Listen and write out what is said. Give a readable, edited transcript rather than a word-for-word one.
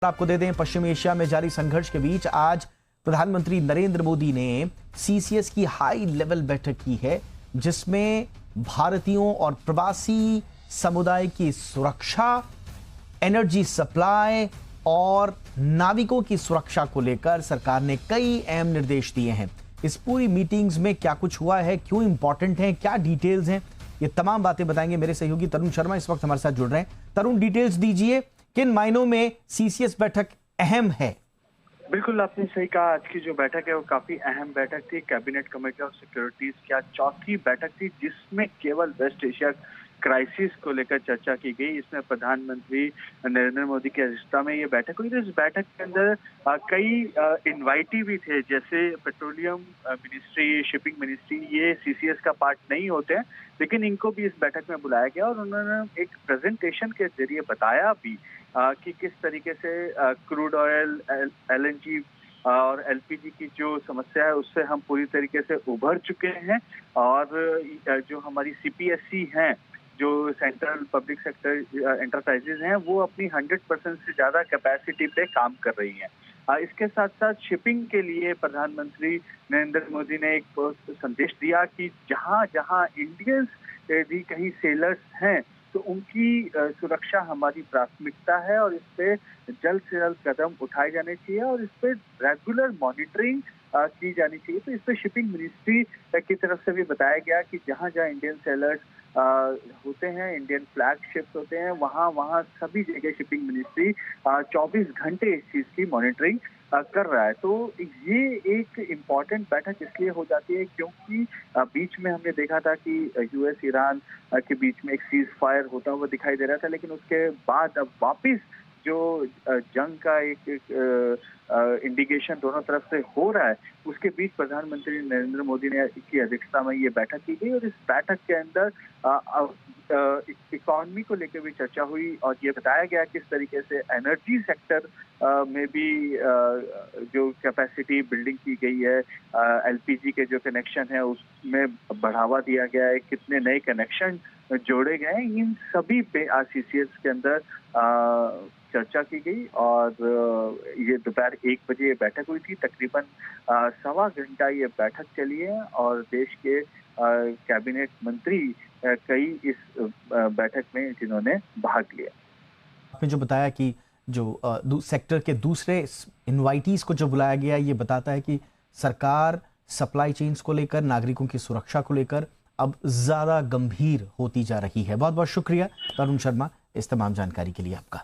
आपको दे दें, पश्चिमी एशिया में जारी संघर्ष के बीच आज प्रधानमंत्री नरेंद्र मोदी ने सीसीएस की हाई लेवल बैठक की है, जिसमें भारतीयों और प्रवासी समुदाय की सुरक्षा, एनर्जी सप्लाई और नाविकों की सुरक्षा को लेकर सरकार ने कई अहम निर्देश दिए हैं। इस पूरी मीटिंग्स में क्या कुछ हुआ है, क्यों इंपॉर्टेंट है, क्या डिटेल्स हैं, ये तमाम बातें बताएंगे मेरे सहयोगी तरुण शर्मा इस वक्त हमारे साथ जुड़ रहे हैं। तरुण, डिटेल्स दीजिए, किन मायनों में सीसीएस बैठक अहम है? बिल्कुल, आपने सही कहा। आज की जो बैठक है वो काफी अहम बैठक थी। कैबिनेट कमेटी ऑफ सिक्योरिटीज की चौथी बैठक थी, जिसमें केवल वेस्ट एशिया क्राइसिस को लेकर चर्चा की गई। इसमें प्रधानमंत्री नरेंद्र मोदी की अध्यक्षता में ये बैठक हुई। तो इस बैठक के अंदर कई इनवाइटी भी थे, जैसे पेट्रोलियम मिनिस्ट्री, शिपिंग मिनिस्ट्री। ये सीसीएस का पार्ट नहीं होते हैं, लेकिन इनको भी इस बैठक में बुलाया गया और उन्होंने एक प्रेजेंटेशन के जरिए बताया भी कि किस तरीके से क्रूड ऑयल, एलएनजी और एलपीजी की जो समस्या है उससे हम पूरी तरीके से उभर चुके हैं। और जो हमारी सीपीएससी हैं, जो सेंट्रल पब्लिक सेक्टर एंटरप्राइजेज हैं, वो अपनी 100% से ज्यादा कैपेसिटी पे काम कर रही हैं। इसके साथ साथ शिपिंग के लिए प्रधानमंत्री नरेंद्र मोदी ने एक संदेश दिया कि जहां जहां इंडियंस भी कहीं सेलर्स हैं तो उनकी सुरक्षा हमारी प्राथमिकता है और इस पे जल्द से जल्द कदम उठाए जाने चाहिए और इस पे रेगुलर मॉनिटरिंग की जानी चाहिए। तो इस पे शिपिंग मिनिस्ट्री की तरफ से भी बताया गया कि जहां जहां इंडियन सेलर्स होते हैं, इंडियन फ्लैग शिप्स होते हैं, वहां वहां सभी जगह शिपिंग मिनिस्ट्री 24 घंटे इस चीज की मॉनिटरिंग कर रहा है। तो ये एक इम्पॉर्टेंट बैठक इसलिए हो जाती है क्योंकि बीच में हमने देखा था कि यूएस ईरान के बीच में एक सीज फायर होता हुआ दिखाई दे रहा था, लेकिन उसके बाद अब वापस जो जंग का एक इंडिकेशन दोनों तरफ से हो रहा है, उसके बीच प्रधानमंत्री नरेंद्र मोदी ने की अध्यक्षता में ये बैठक की गई और इस बैठक के अंदर इकोनॉमी को लेकर भी चर्चा हुई और ये बताया गया किस तरीके से एनर्जी सेक्टर में भी जो कैपेसिटी बिल्डिंग की गई है, एलपीजी के जो कनेक्शन है उसमें बढ़ावा दिया गया है, कितने नए कनेक्शन जोड़े गए हैं, इन सभी पे आज सीसीएस के अंदर चर्चा की गई। और ये दोपहर 1 बजे ये बैठक हुई थी। तकरीबन 1.25 घंटा ये बैठक चली है और देश के कैबिनेट मंत्री कई इस बैठक में जिन्होंने भाग लिया। आपने जो बताया कि जो सेक्टर के दूसरे इनवाइटीज को जो बुलाया गया, ये बताता है कि सरकार सप्लाई चेन्स को लेकर, नागरिकों की सुरक्षा को लेकर अब ज्यादा गंभीर होती जा रही है। बहुत बहुत शुक्रिया तरुण शर्मा इस तमाम जानकारी के लिए आपका।